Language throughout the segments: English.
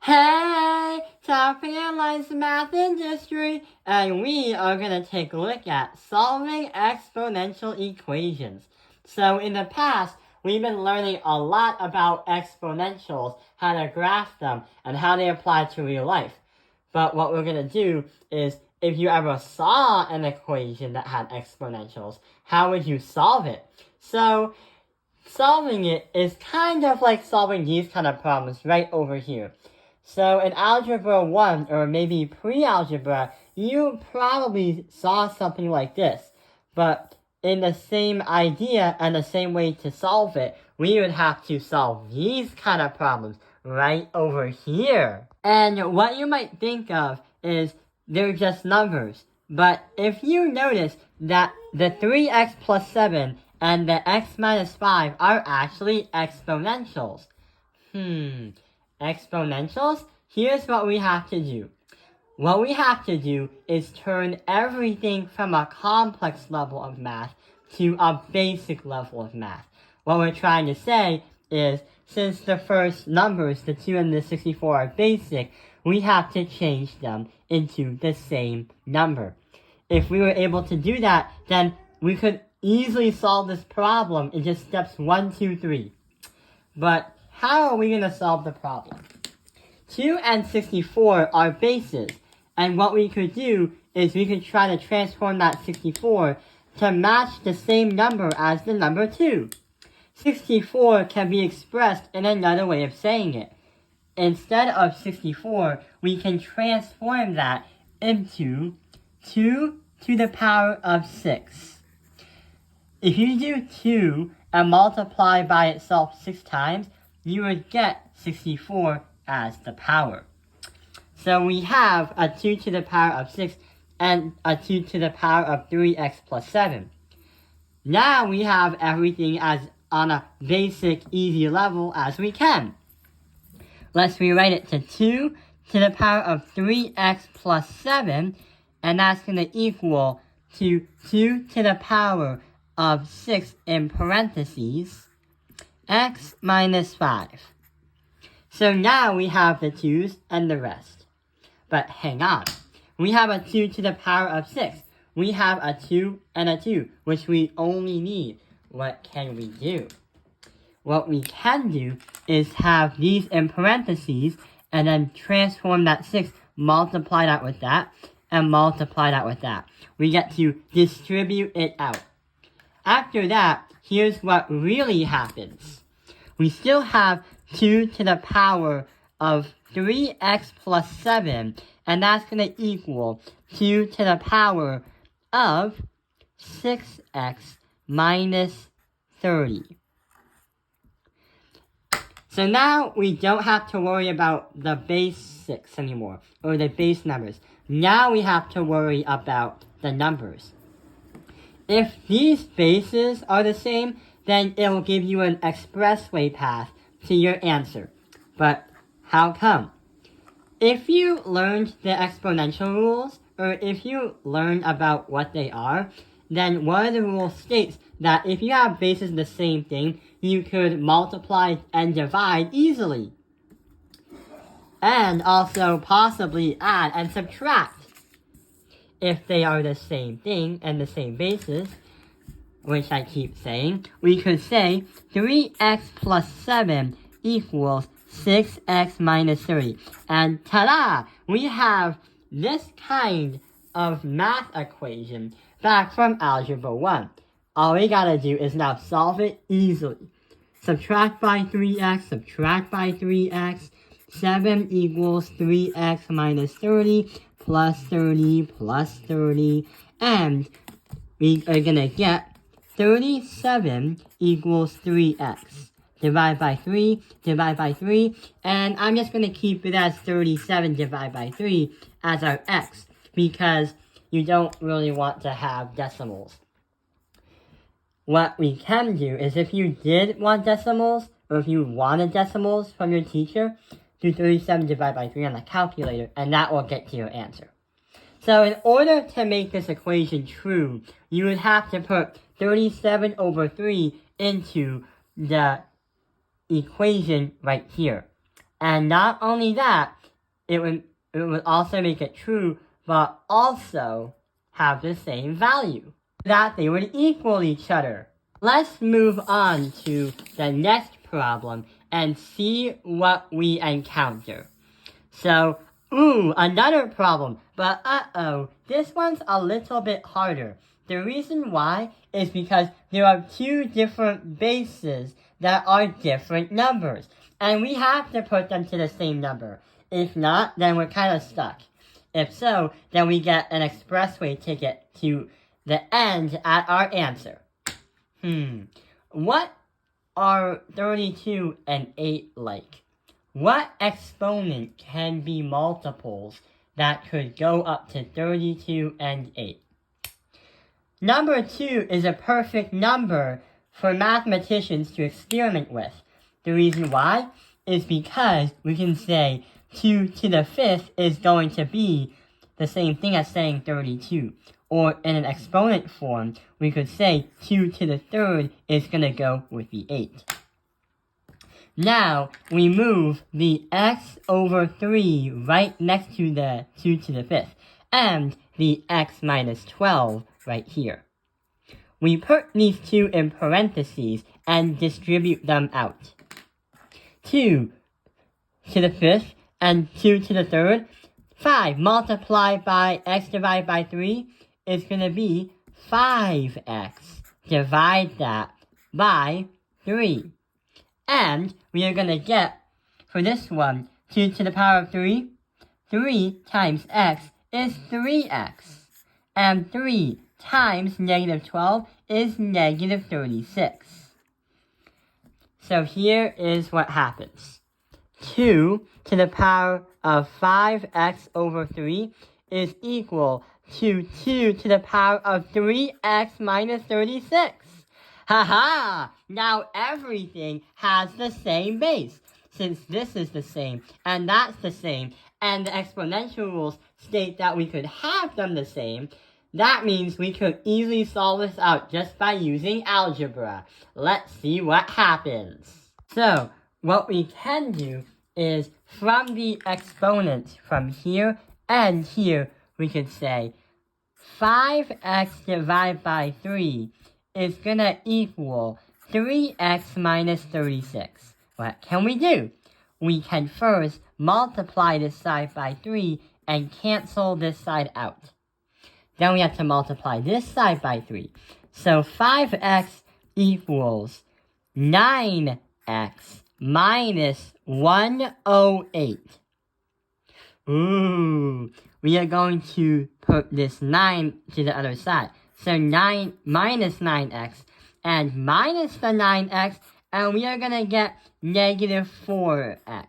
Hey, time for Analyze the Math Industry, and we are going to take a look at solving exponential equations. So in the past, we've been learning a lot about exponentials, how to graph them, and how they apply to real life. But what we're going to do is, if you ever saw an equation that had exponentials, how would you solve it? So solving it is kind of like solving these kind of problems right over here. So in Algebra 1, or maybe pre-algebra, you probably saw something like this. But in the same idea and the same way to solve it, we would have to solve these kind of problems right over here. And what you might think of is they're just numbers. But if you notice that the 3x plus 7 and the x minus 5 are actually exponentials. Exponentials? Here's what we have to do. What we have to do is turn everything from a complex level of math to a basic level of math. What we're trying to say is, since the first numbers, the 2 and the 64, are basic, we have to change them into the same number. If we were able to do that, then we could easily solve this problem in just steps 1, 2, 3. But how are we going to solve the problem? 2 and 64 are bases, and what we could do is we could try to transform that 64 to match the same number as the number 2. 64 can be expressed in another way of saying it. Instead of 64, we can transform that into 2 to the power of 6. If you do 2 and multiply by itself 6 times, you would get 64 as the power. So we have a 2 to the power of 6 and a 2 to the power of 3x plus 7. Now we have everything as on a basic, easy level as we can. Let's rewrite it to 2 to the power of 3x plus 7, and that's going to equal to 2 to the power of 6 in parentheses, x minus 5. So now we have the 2's and the rest. But hang on. We have a 2 to the power of 6. We have a 2 and a 2, which we only need. What can we do? What we can do is have these in parentheses and then transform that 6, multiply that with that, and multiply that with that. We get to distribute it out. After that, here's what really happens. We still have 2 to the power of 3x plus 7, and that's going to equal 2 to the power of 6x minus 30. So now we don't have to worry about the basics anymore, or the base numbers. Now we have to worry about the numbers. If these bases are the same, then it will give you an expressway path to your answer. But how come? If you learned the exponential rules, or if you learn about what they are, then one of the rules states that if you have bases of the same thing, you could multiply and divide easily. And also possibly add and subtract. If they are the same thing and the same basis, which I keep saying, we could say 3x plus 7 equals 6x minus 30. And ta-da! We have this kind of math equation back from Algebra 1. All we gotta do is now solve it easily. Subtract by 3x, subtract by 3x. 7 equals 3x minus 30 plus 30 plus 30. And we are gonna get 37 equals 3x. Divide by 3, divide by 3, and I'm just going to keep it as 37 divided by 3 as our x, because you don't really want to have decimals. What we can do is, if you did want decimals, or if you wanted decimals from your teacher, do 37 divided by 3 on the calculator, and that will get to your answer. So in order to make this equation true, you would have to put 37 over 3 into the equation right here. And not only that, it would also make it true, but also have the same value, that they would equal each other. Let's move on to the next problem and see what we encounter. So, another problem, but this one's a little bit harder. The reason why is because there are two different bases that are different numbers, and we have to put them to the same number. If not, then we're kind of stuck. If so, then we get an expressway ticket to the end at our answer. What are 32 and 8 like? What exponent can be multiples that could go up to 32 and 8? Number 2 is a perfect number for mathematicians to experiment with. The reason why is because we can say 2 to the 5th is going to be the same thing as saying 32. Or in an exponent form, we could say 2 to the 3rd is going to go with the 8. Now, we move the x over 3 right next to the 2 to the 5th, and the x minus 12 right here. We put these two in parentheses and distribute them out. 2 to the 5th and 2 to the 3rd, 5 multiplied by x divided by 3 is going to be 5x. Divide that by 3. And we are going to get, for this one, 2 to the power of 3. 3 times x is 3x. And 3 times negative 12 is negative 36. So here is what happens. 2 to the power of 5x over 3 is equal to 2 to the power of 3x minus 36. Haha! Now everything has the same base, since this is the same, and that's the same, and the exponential rules state that we could have them the same. That means we could easily solve this out just by using algebra. Let's see what happens. So, what we can do is, from the exponents from here and here, we could say 5x divided by 3 is going to equal 3x minus 36. What can we do? We can first multiply this side by 3 and cancel this side out. Then we have to multiply this side by 3. So 5x equals 9x minus 108. We are going to put this 9 to the other side. So 9 minus 9x and minus the 9x, and we are going to get negative 4x.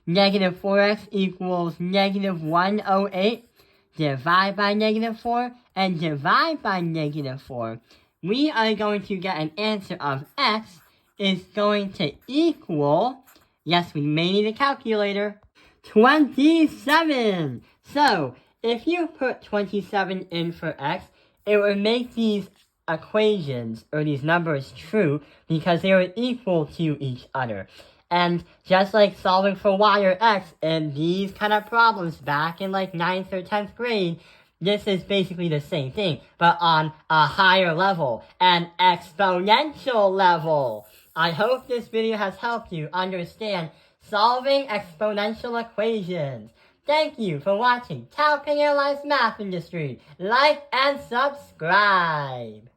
Negative 4x equals negative 108. Divide by negative 4 and divide by negative 4. We are going to get an answer of x is going to equal, yes, we may need a calculator, 27. So, if you put 27 in for x, it would make these equations, or these numbers, true, because they are equal to each other. And just like solving for y or x in these kind of problems back in like 9th or 10th grade, this is basically the same thing, but on a higher level, an exponential level. I hope this video has helped you understand solving exponential equations. Thank you for watching Taoping Airlines Math Industry. Like and subscribe.